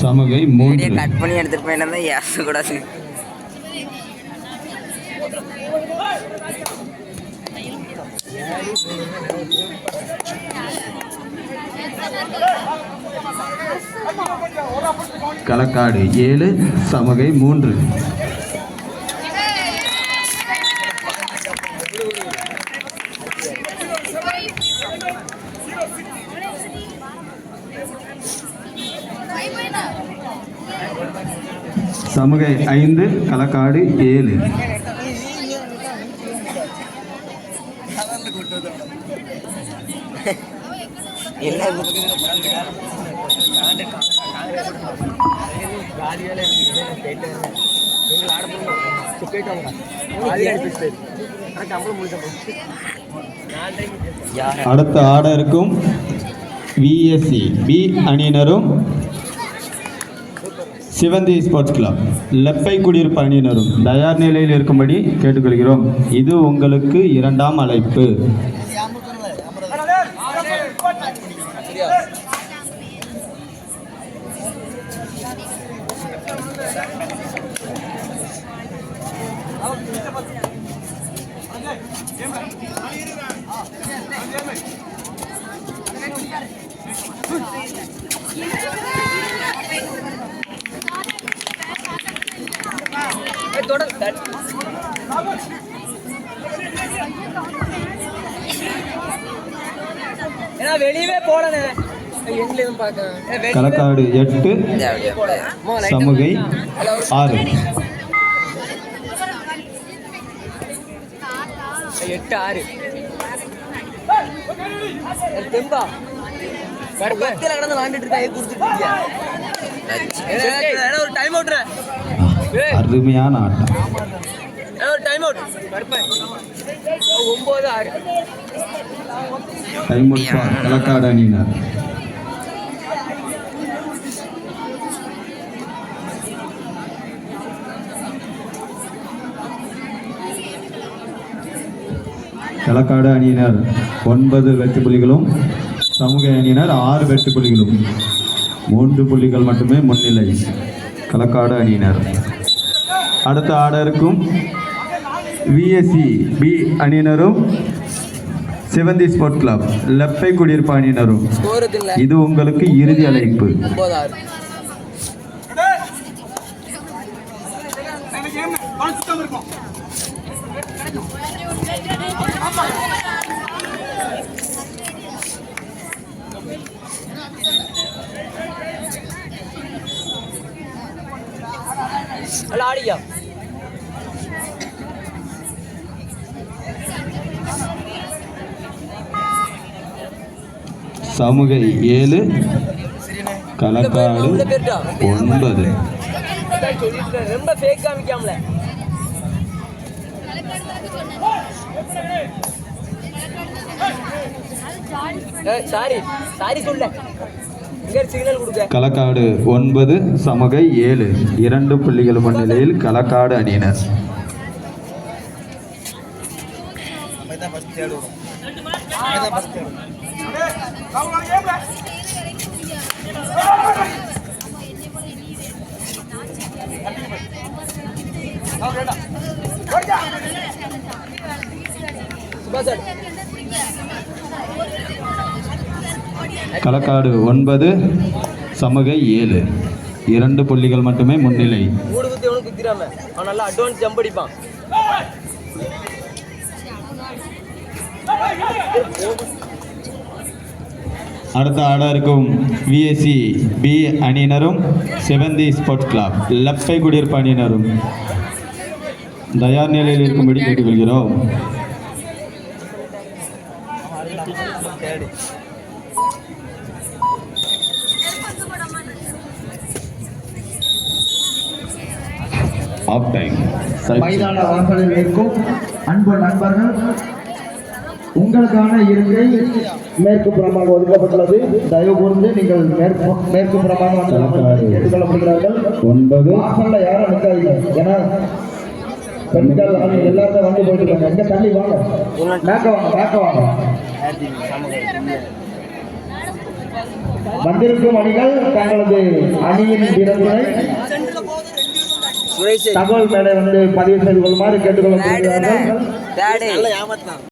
சமகை 3. Cut பண்ணி எடுத்துட்டு போயினா ஏச கூடாது. களக்காடு 7 சமகை 3. சமகை 5 களக்காடு 7. அடுத்த ஆர்டருக்கும் விஎஸ்சி பி அணியினரும் சிவந்தி ஸ்போர்ட்ஸ் கிளப் லெப்பை குடியிருப்பு அணியினரும் தயார் நிலையில் இருக்கும்படி கேட்டுக்கொள்கிறோம். இது உங்களுக்கு 2ஆம் அழைப்பு. வெளியவே போடனே களக்காடு 8 சமகை 6. 8-6 தெம்பா பக்கத்துல கடந்து வாண்டிட்டு இருந்தா குடுத்துட்டீங்க. ஒரு டைம் அவுட். அருமையான ஆட்டம். ஒரு time out. 9-6 time out Kalakkad அணியினர். களக்காடு அணியினர் 9 வெற்றி புள்ளிகளும் சமூக அணியினர் 6 வெற்றி புள்ளிகளும் 3 புள்ளிகள் மட்டுமே முன்னிலை களக்காடு அணியினர். அடுத்த ஆர்டருக்கும் விஎஸ்சி பி அணியினரும் சிவந்தி ஸ்போர்ட்ஸ் கிளப் லெப்பை குடியிருப்பு அணியினரும் இது உங்களுக்கு இறுதி அழைப்பு. சமூகை 7 களக்காடு 9. ரொம்ப ஃபேக் காமிக்காமல சாரி சொல்ல சிக்னல் கொடுக்க. களக்காடு 9 சமகை 7 2 புள்ளிகள் முன்னிலையில் களக்காடு அணியினர். களக்காடு 9 சமகை 7 2 புள்ளிகள் மட்டுமே முன்னிலை. நல்லா அட்வான்ஸ் ஜம்ப் அடிப்பான். அடுத்த ஆர்டருக்கும் விஎஸ்சி பி அணியினரும் சிவந்தி ஸ்போர்ட்ஸ் கிளப் லெப்பை குடியிருப்பு அணியினரும் தயார் நிலையில் இருக்கும்படி கேட்டுக்கொள்கிறோம். மைதான வாசலில் இருக்கும் அன்பு நண்பர்கள், உங்களுக்கான இருக்கை மேற்கு புறமாக ஒதுக்கப்பட்டுள்ளது. தயவு கூர்ந்து நீங்கள் மேற்கு புறமாக கேட்டுக்கொள்ளப்படுகிறார்கள். 9 வாசல்ல யாரும் நிற்காதீங்க. ஏன்னா பெண்கள் எல்லாத்தையும் வந்து போயிட்டு இருக்காங்க. எங்க தள்ளி வாங்க, மேக்க வாங்க. வந்திருக்கும் அணிகள் தங்களது அணியின் வீரர்களை சுரேஷ் தகவல் மேடை வந்து பதிவு செய்து கொள்ளுமாறு கேட்டுக்கொள்ளப்படுகிறார்கள். டேடி